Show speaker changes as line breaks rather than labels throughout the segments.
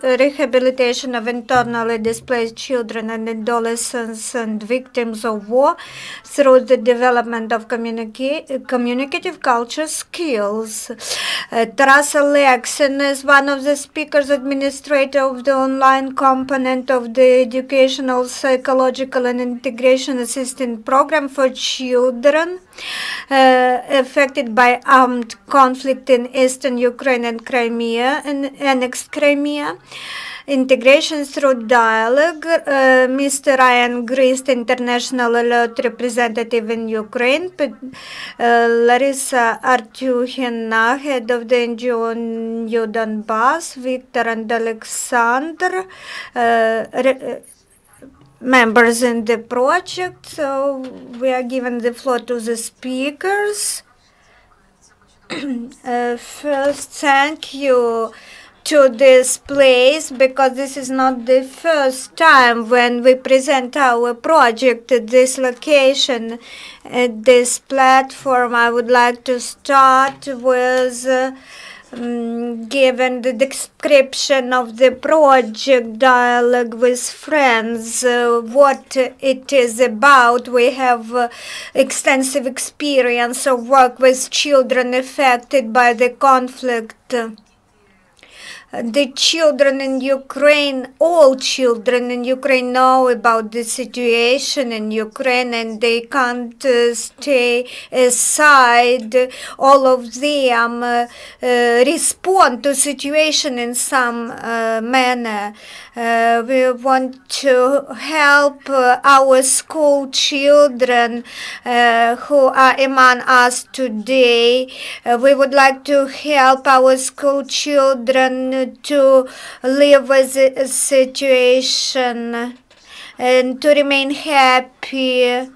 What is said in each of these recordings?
rehabilitation of internally displaced children and adolescents and victims of war through the development of communicative culture skills. Taras Oleksyn is one of the speakers, administrator of the online component of the Educational, Psychological and Integration Assistance Program for children affected by armed conflict in eastern Ukraine and Crimea and annexed Crimea. Integration through dialogue. Mr. Ryan Grist, International Alert Representative in Ukraine. Larissa Artyukhina, Head of the NGO New Donbass. Victor and Alexander, members in the project. So we are giving the floor to the speakers. First, thank you to this place, because this is not the first time when we present our project at this location, at this platform. I would like to start with given the description of the project Dialogue with Friends, what it is about. We have extensive experience of work with children affected by the conflict. The children in Ukraine, all children in Ukraine know about the situation in Ukraine, and they can't stay aside. All of them respond to situation in some manner. We want to help our school children who are among us today. We would like to help our school children to live with the situation and to remain happy,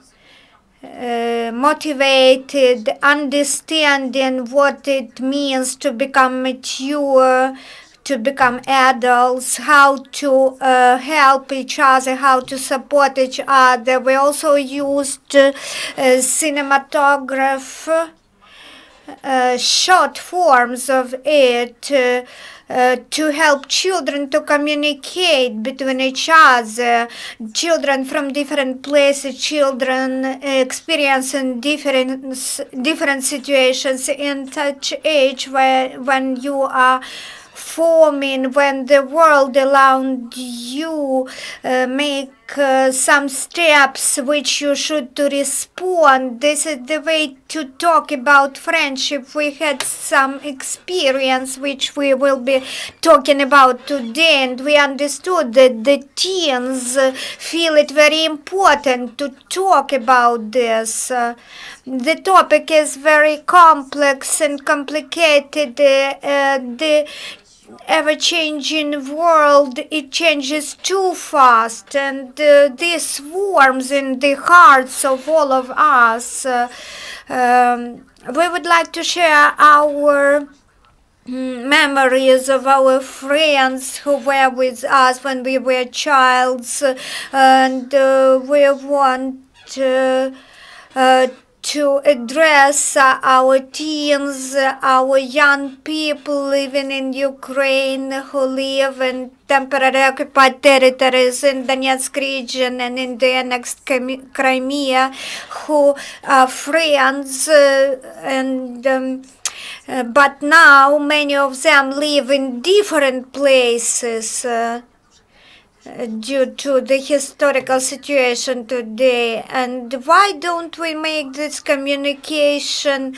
motivated, understanding what it means to become mature, to become adults, how to help each other, how to support each other. We also used cinematograph, short forms of it, to help children to communicate between each other. Children from different places, children experiencing different situations in such age when you are forming, when the world around you make some steps which you should to respond. This is the way to talk about friendship. We had some experience which we will be talking about today, and we understood that the teens feel it very important to talk about this. The topic is very complex and complicated. The ever-changing world, it changes too fast, and this warms in the hearts of all of us. We would like to share our memories of our friends who were with us when we were childs, and we want to address our teens, our young people living in Ukraine who live in temporarily occupied territories in Donetsk region and in the annexed Crimea, who are friends, but now many of them live in different places due to the historical situation today. And why don't we make this communication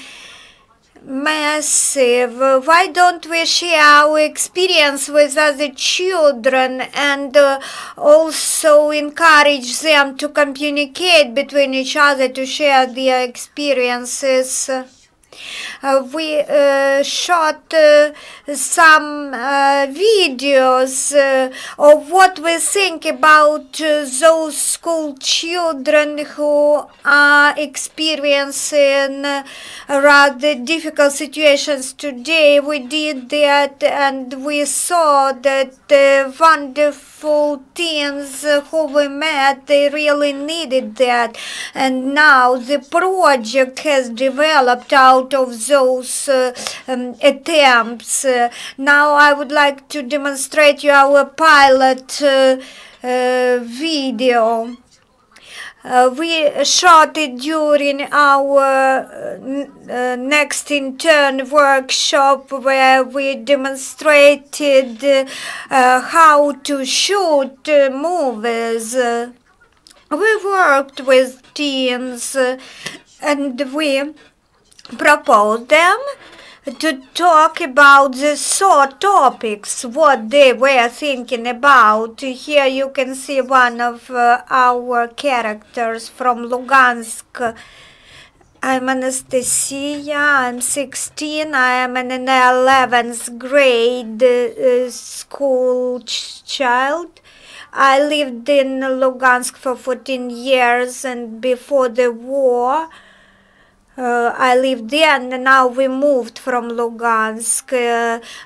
massive? Why don't we share our experience with other children and also encourage them to communicate between each other, to share their experiences? We shot some videos of what we think about those school children who are experiencing rather difficult situations today. We did that, and we saw that the wonderful teens who we met, they really needed that. And now the project has developed out out of those attempts. Now I would like to demonstrate you our pilot video. We shot it during our next intern workshop, where we demonstrated how to shoot movies. We worked with teens and we proposed them to talk about the thought topics, what they were thinking about. Here you can see one of our characters from Lugansk. I'm Anastasia, I'm 16, I am an 11th grade school child. I lived in Lugansk for 14 years, and before the war I lived there, and now we moved from Lugansk.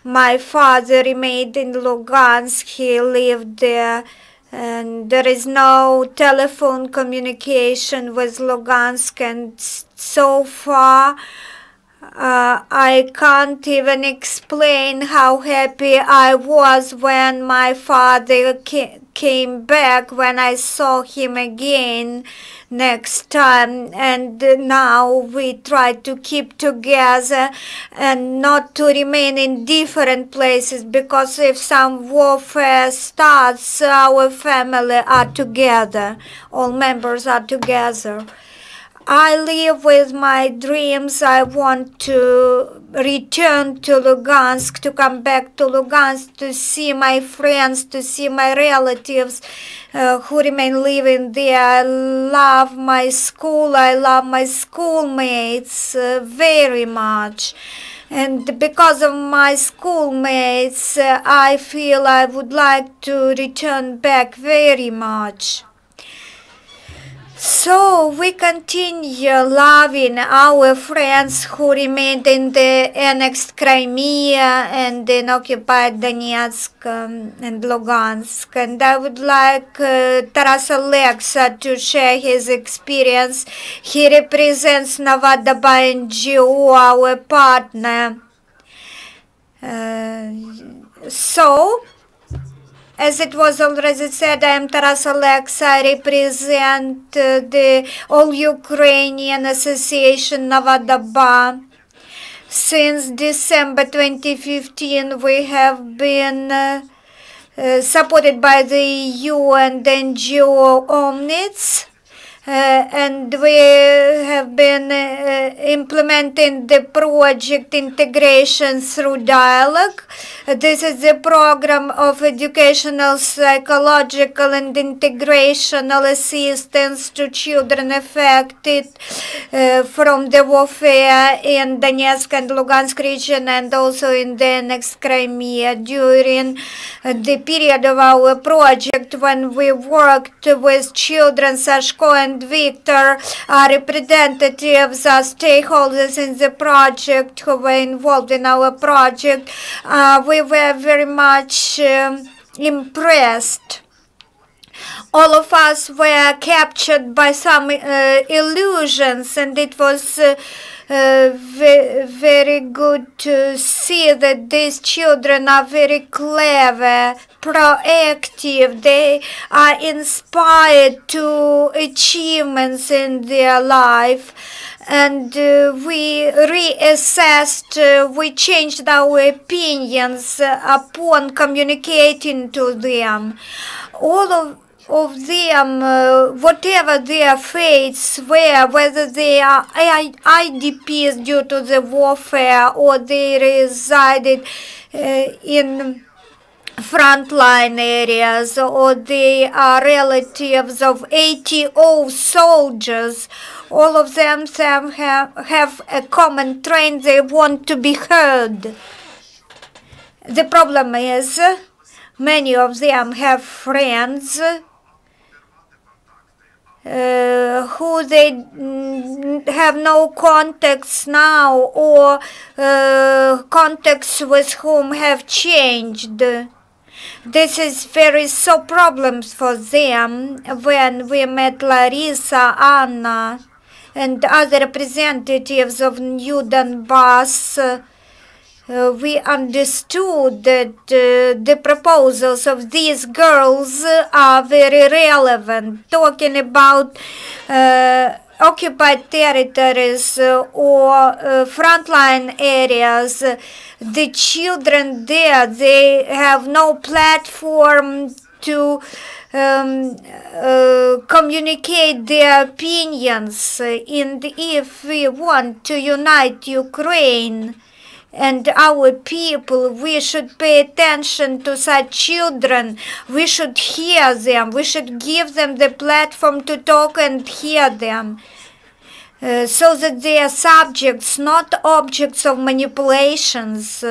My father remained in Lugansk, he lived there, and there is no telephone communication with Lugansk, and so far I can't even explain how happy I was when my father came back, when I saw him again next time. And now we try to keep together and not to remain in different places, because if some warfare starts, our family are together, all members are together. I live with my dreams. I want to return to Lugansk, to come back to Lugansk, to see my friends, to see my relatives who remain living there. I love my school. I love my schoolmates very much. And because of my schoolmates, I feel I would like to return back very much. So we continue loving our friends who remained in the annexed Crimea and in occupied Donetsk and Lugansk. And I would like Taras Oleksyn to share his experience. He represents Doba NGO, our partner. As it was already said, I am Taras Oleksyn. I represent the All-Ukrainian Association Doba. Since December 2015, we have been supported by the EU and NGO Omnits. And we have been implementing the project integration through dialogue. This is the program of educational, psychological and integrational assistance to children affected from the warfare in Donetsk and Lugansk region, and also in the next Crimea. During the period of our project, when we worked with children, Sashko and Victor are representatives, are stakeholders in the project who were involved in our project. We were very much impressed. All of us were captured by some illusions, and it was very good to see that these children are very clever, proactive. They are inspired to achievements in their life. And we reassessed, we changed our opinions upon communicating to them. All of them, whatever their fates were, whether they are IDPs due to the warfare or they resided in frontline areas, or they are relatives of ATO soldiers, all of them have a common trait: they want to be heard. The problem is, many of them have friends who they have no contacts now, or contacts with whom have changed. This is very problems for them. When we met Larissa, Anna, and other representatives of New Donbass, we understood that the proposals of these girls are very relevant, talking about occupied territories or frontline areas. The children there, they have no platform to communicate their opinions. And if we want to unite Ukraine and our people, we should pay attention to such children. We should hear them. We should give them the platform to talk and hear them. So that they are subjects, not objects of manipulations,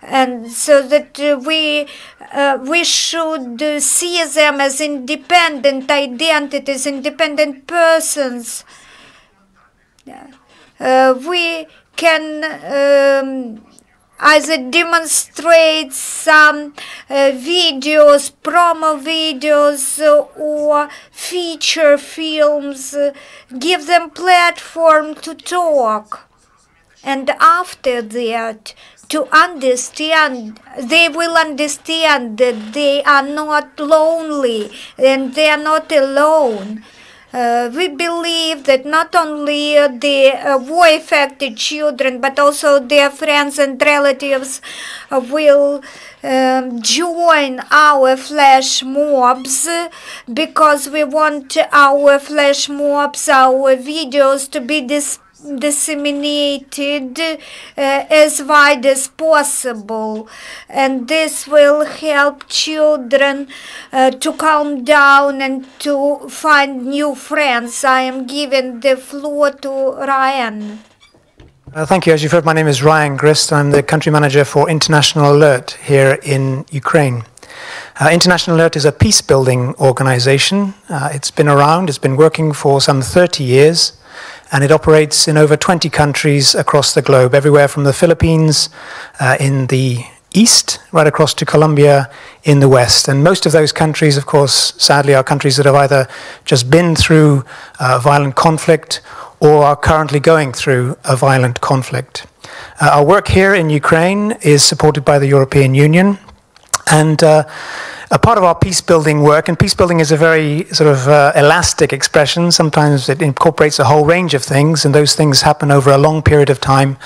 and so that we should see them as independent identities, independent persons. We can either demonstrate some videos, promo videos, or feature films, give them platform to talk. And after that, to understand, they will understand that they are not lonely and they are not alone. We believe that not only the war-affected children, but also their friends and relatives will join our flash mobs, because we want our flash mobs, our videos to be disseminated as wide as possible, and this will help children to calm down and to find new friends. I am giving the floor to Ryan.
Thank you. As you've heard, my name is Ryan Grist. I'm the country manager for International Alert here in Ukraine. International Alert is a peace-building organization. It's been around, it's been working for some 30 years, and it operates in over 20 countries across the globe, everywhere from the Philippines in the east, right across to Colombia in the west. And most of those countries, of course, sadly, are countries that have either just been through violent conflict or are currently going through a violent conflict. Our work here in Ukraine is supported by the European Union, and a part of our peace-building work, and peace-building is a very sort of elastic expression. Sometimes it incorporates a whole range of things, and those things happen over a long period of time.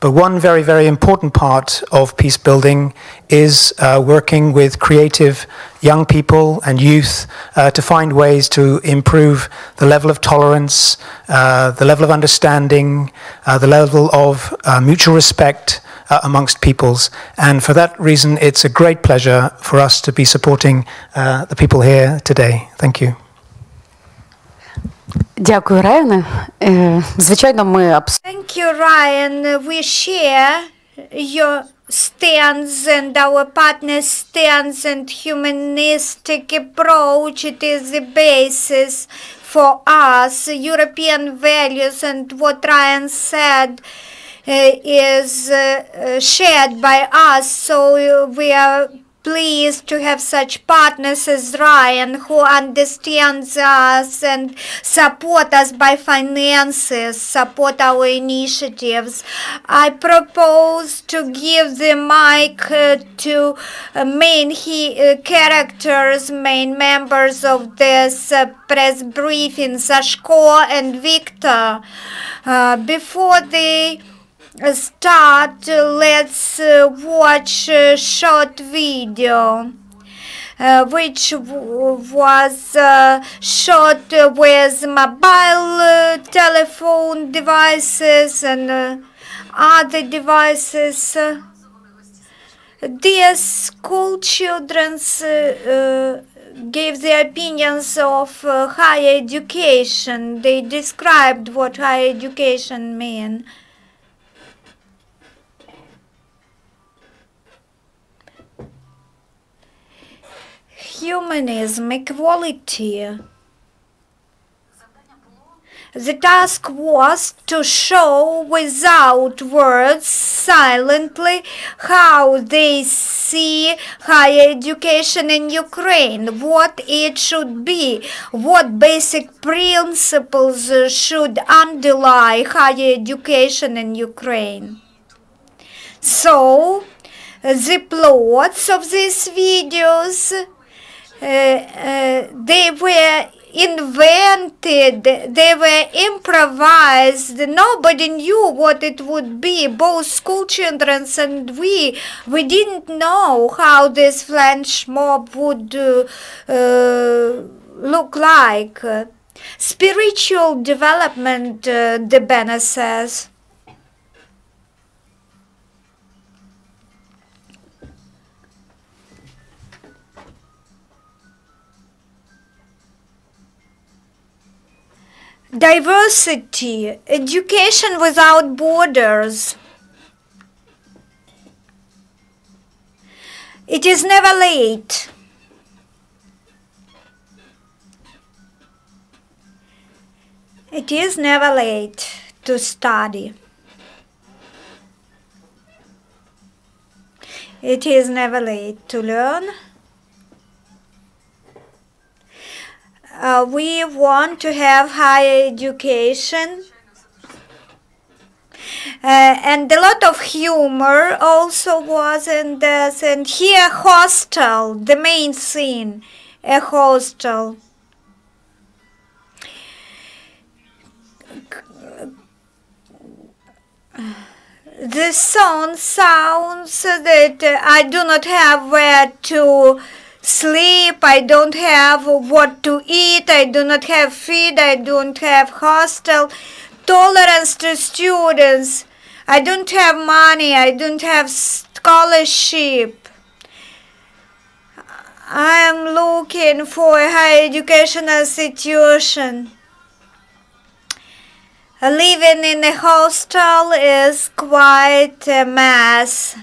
But one very, very important part of peace-building is working with creative young people and youth to find ways to improve the level of tolerance, the level of understanding, the level of mutual respect amongst peoples. And for that reason, it's a great pleasure for us to be supporting the people here today. Thank you.
Дякую, Райане. Звичайно, ми
Thank you, Ryan. We share your stance and our partner's stance and humanistic approach. It is the basis for us. European values, and what Ryan said is shared by us. So we are pleased to have such partners as Ryan, who understands us and support us by finances, support our initiatives. I propose to give the mic to main characters, main members of this press briefing, Sashko and Victor. Before they start, let's watch a short video which was shot with mobile telephone devices and other devices. These school children gave their opinions of higher education. They described what higher education means. Humanism, equality. The task was to show without words, silently, how they see higher education in Ukraine, what it should be, what basic principles should underlie higher education in Ukraine. So, the plots of these videos, they were invented, they were improvised. Nobody knew what it would be. Both school children and we didn't know how this flash mob would look like. Spiritual development, Doba says. Diversity, education without borders. It is never late. It is never late to study. It is never late to learn. We want to have higher education and a lot of humor also was in this, and here hostel, the main scene, a hostel. The song sounds that I do not have where to sleep, I don't have what to eat, I do not have feed, I don't have hostel, tolerance to students, I don't have money, I don't have scholarship. I am looking for a higher educational institution. Living in a hostel is quite a mess.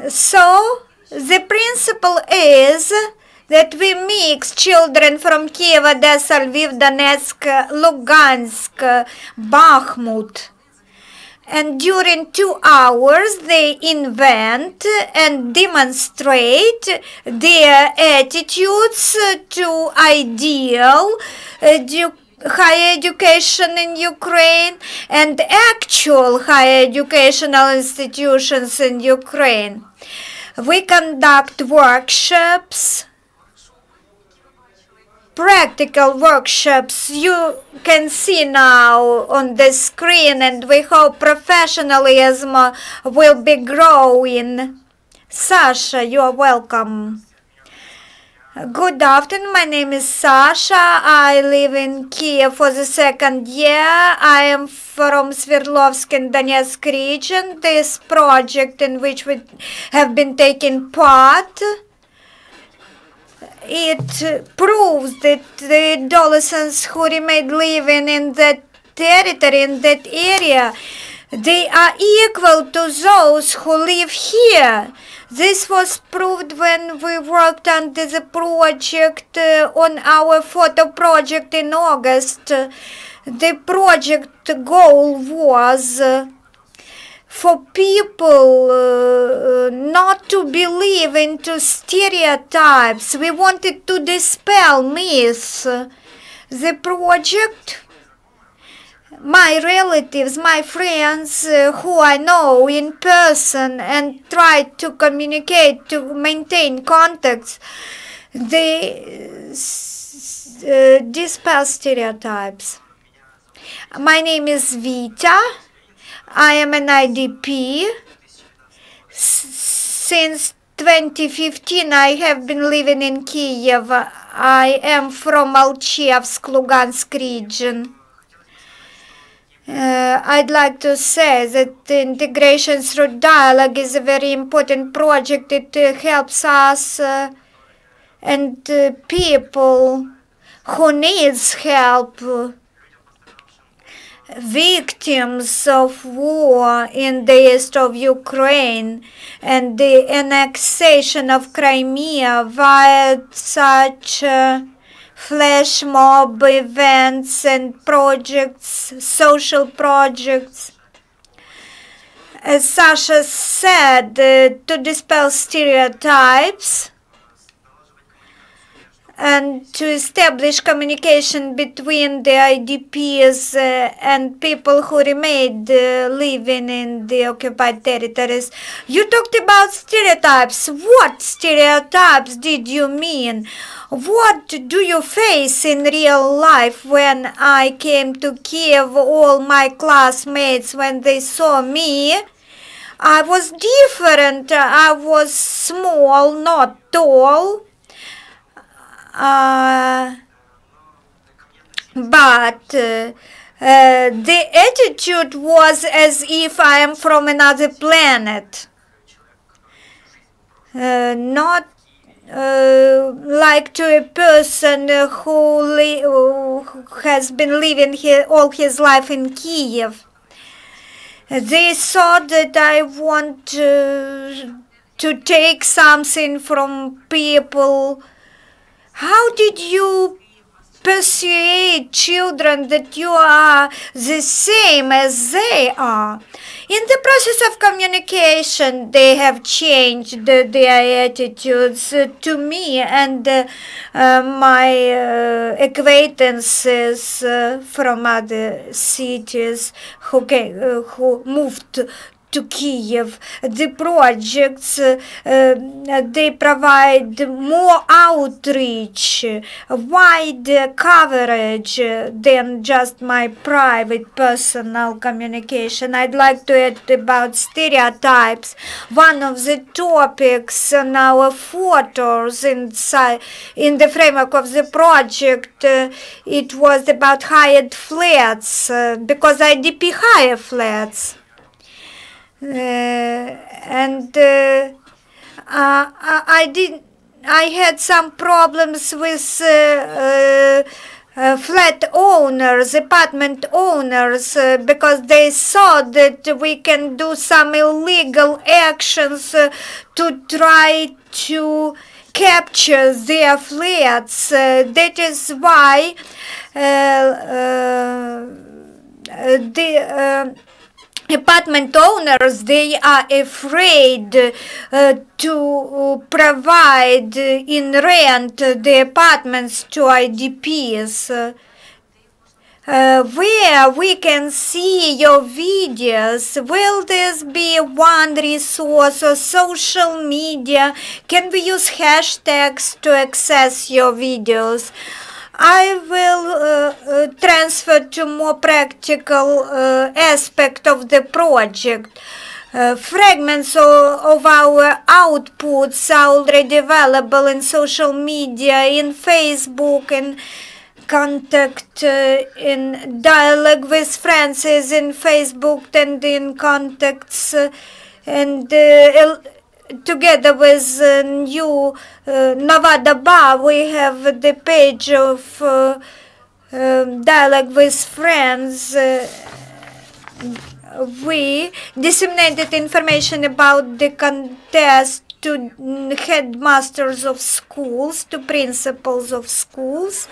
So, the principle is that we mix children from Kiev, Odessa, Lviv, Donetsk, Lugansk, Bakhmut. And during 2 hours, they invent and demonstrate their attitudes to ideal higher education in Ukraine and actual higher educational institutions in Ukraine. We conduct workshops, practical workshops you can see now on the screen, and we hope professionalism will be growing. Sasha, you are welcome. Good afternoon, my name is Sasha. I live in Kiev for the 2nd year. I am from Sverdlovsk in Donetsk region. This project in which we have been taking part, it proves that the adolescents who remain living in that territory, in that area, they are equal to those who live here. This was proved when we worked under the project on our photo project in August. The project goal was for people not to believe into stereotypes. We wanted to dispel myths. The project, my relatives, my friends who I know in person and try to communicate, to maintain contacts, they dispel stereotypes. My name is Vita. I am an IDP. Since 2015 I have been living in Kiev. I am from Alchevsk, Lugansk region. I'd like to say that the integration through dialogue is a very important project. It helps us and people who needs help. victims of war in the east of Ukraine and the annexation of Crimea via such flash mob events and projects, social projects. As Sasha said, to dispel stereotypes and to establish communication between the IDPs and people who remained living in the occupied territories. You talked about stereotypes. What stereotypes did you mean? What do you face in real life? When I came to Kiev, all my classmates, when they saw me, I was different. I was small, not tall. But the attitude was as if I am from another planet. Not like to a person who has been living here all his life in Kiev. They thought that I want to take something from people. How did you persuade children that you are the same as they are? In the process of communication, they have changed their attitudes to me and my acquaintances from other cities who moved to Kiev. The projects, they provide more outreach, wide coverage than just my private personal communication. I'd like to add about stereotypes. One of the topics on our photos in the framework of the project, it was about hired flats, because IDP hire flats. I had some problems with flat owners, apartment owners, because they thought that we can do some illegal actions to try to capture their flats. That is why apartment owners, they are afraid to provide in rent the apartments to IDPs. Where we can see your videos, will this be one resource or social media? Can we use hashtags to access your videos? I will transfer to more practical aspect of the project. Fragments of our outputs are already available in social media, in Facebook, in contact, in dialogue with friends is in Facebook and in contacts, and together with new Doba, we have the page of dialogue with friends. We disseminated information about the contest to headmasters of schools, to principals of schools.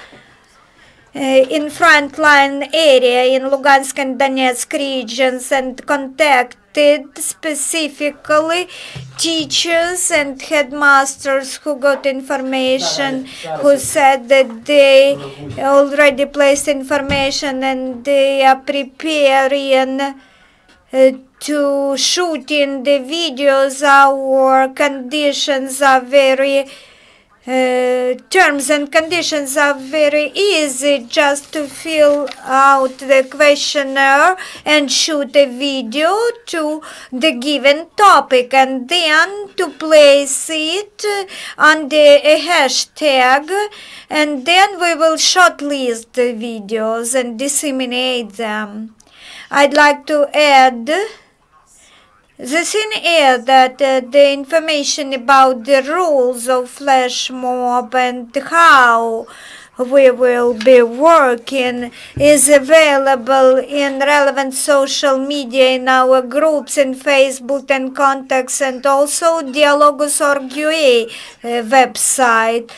In frontline area in Lugansk and Donetsk regions, and contacted specifically teachers and headmasters who got information, who said that they already placed information and they are preparing to shoot in the videos. Our conditions are very terms and conditions are very easy, just to fill out the questionnaire and shoot a video to the given topic, and then to place it under a hashtag, and then we will shortlist the videos and disseminate them. I'd like to add, the thing is that the information about the rules of flash mob and how we will be working is available in relevant social media in our groups in Facebook and contacts, and also Dialogos.org.ua website.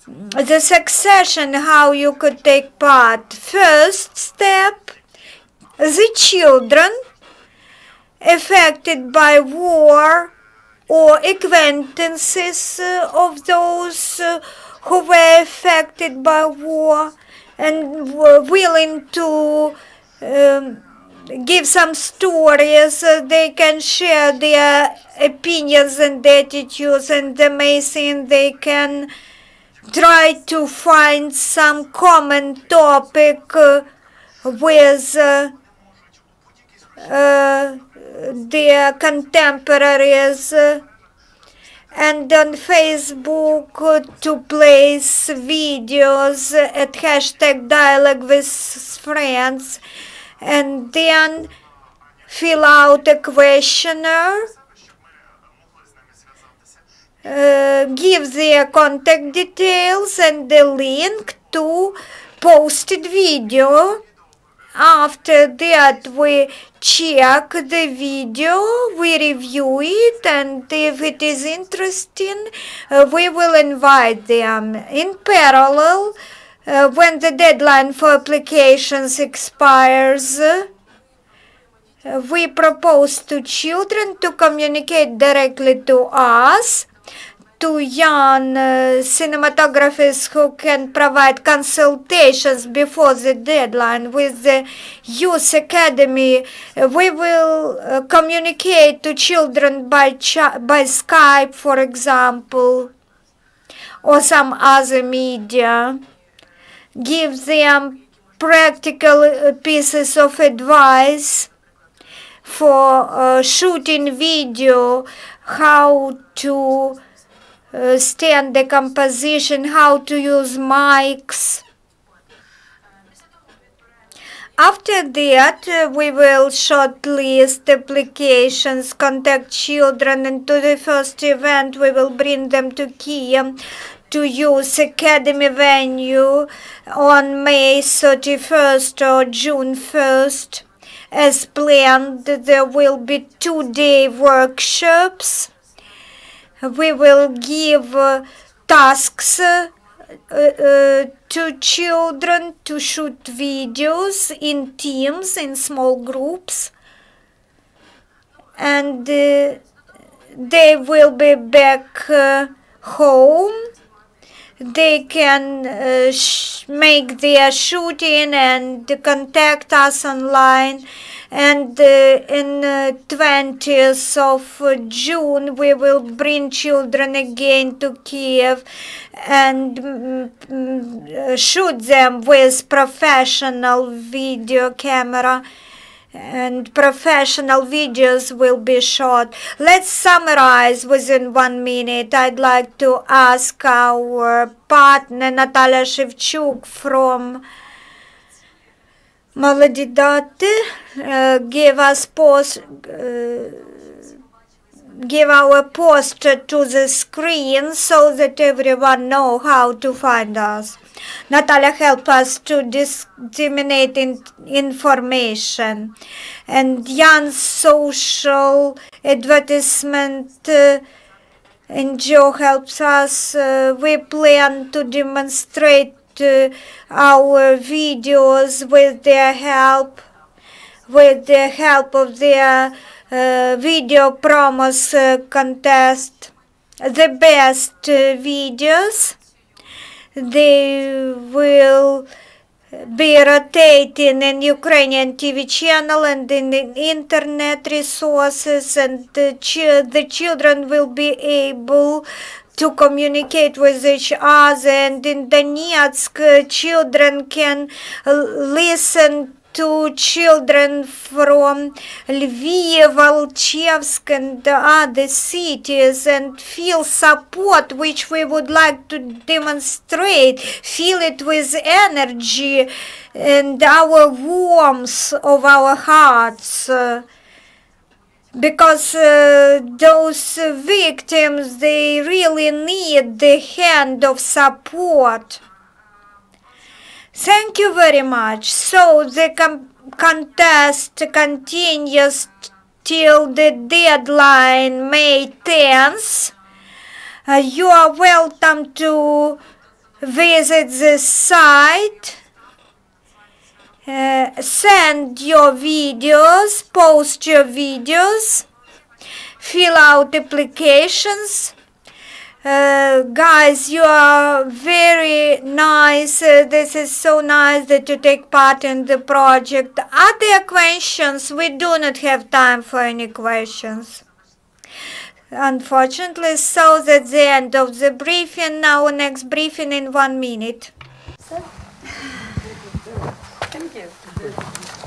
The succession, how you could take part. First step, the children affected by war or acquaintances of those who were affected by war and were willing to give some stories. They can share their opinions and attitudes, and the main thing they can try to find some common topic with their contemporaries, and on Facebook to place videos at hashtag dialogue with friends, and then fill out a questionnaire, give their contact details and the link to posted video. After that, we check the video, we review it, and if it is interesting, we will invite them. In parallel, when the deadline for applications expires, we propose to children to communicate directly to us, to young cinematographers who can provide consultations before the deadline with the Youth Academy. We will communicate to children by Skype, for example, or some other media. Give them practical pieces of advice for shooting video, how to stand the composition, how to use mics. After that, we will shortlist applications, contact children, and to the first event we will bring them to Kiev, to Youth Academy venue on May 31st or June 1st. As planned, there will be 2-day workshops. We will give tasks to children to shoot videos in teams, in small groups, and they will be back home. They can make their shooting and contact us online. And in 20th of June, we will bring children again to Kiev and shoot them with professional video camera, and professional videos will be shot. Let's summarize within 1 minute. I'd like to ask our partner Natalia Shevchuk from Молоді Дати give our poster to the screen so that everyone know how to find us. Natalia help us to disseminate information, and young social advertisement NGO helps us. We plan to demonstrate our videos with their help, of their video promos contest. The best videos, they will be rotating in Ukrainian TV channel and in the internet resources, and the children will be able to communicate with each other. And in Donetsk, children can listen to children from Lviv, Alchevsk, and other cities and feel support, which we would like to demonstrate. Feel it with energy and our warmth of our hearts. Because those victims, they really need the hand of support. Thank you very much. So the contest continues till the deadline, May 10th. You are welcome to visit the site, send your videos, post your videos, fill out applications. Guys, you are very nice. This is so nice that you take part in the project. Are there questions? We do not have time for any questions, unfortunately. So that's the end of the briefing. Now next briefing in 1 minute.
Thank you.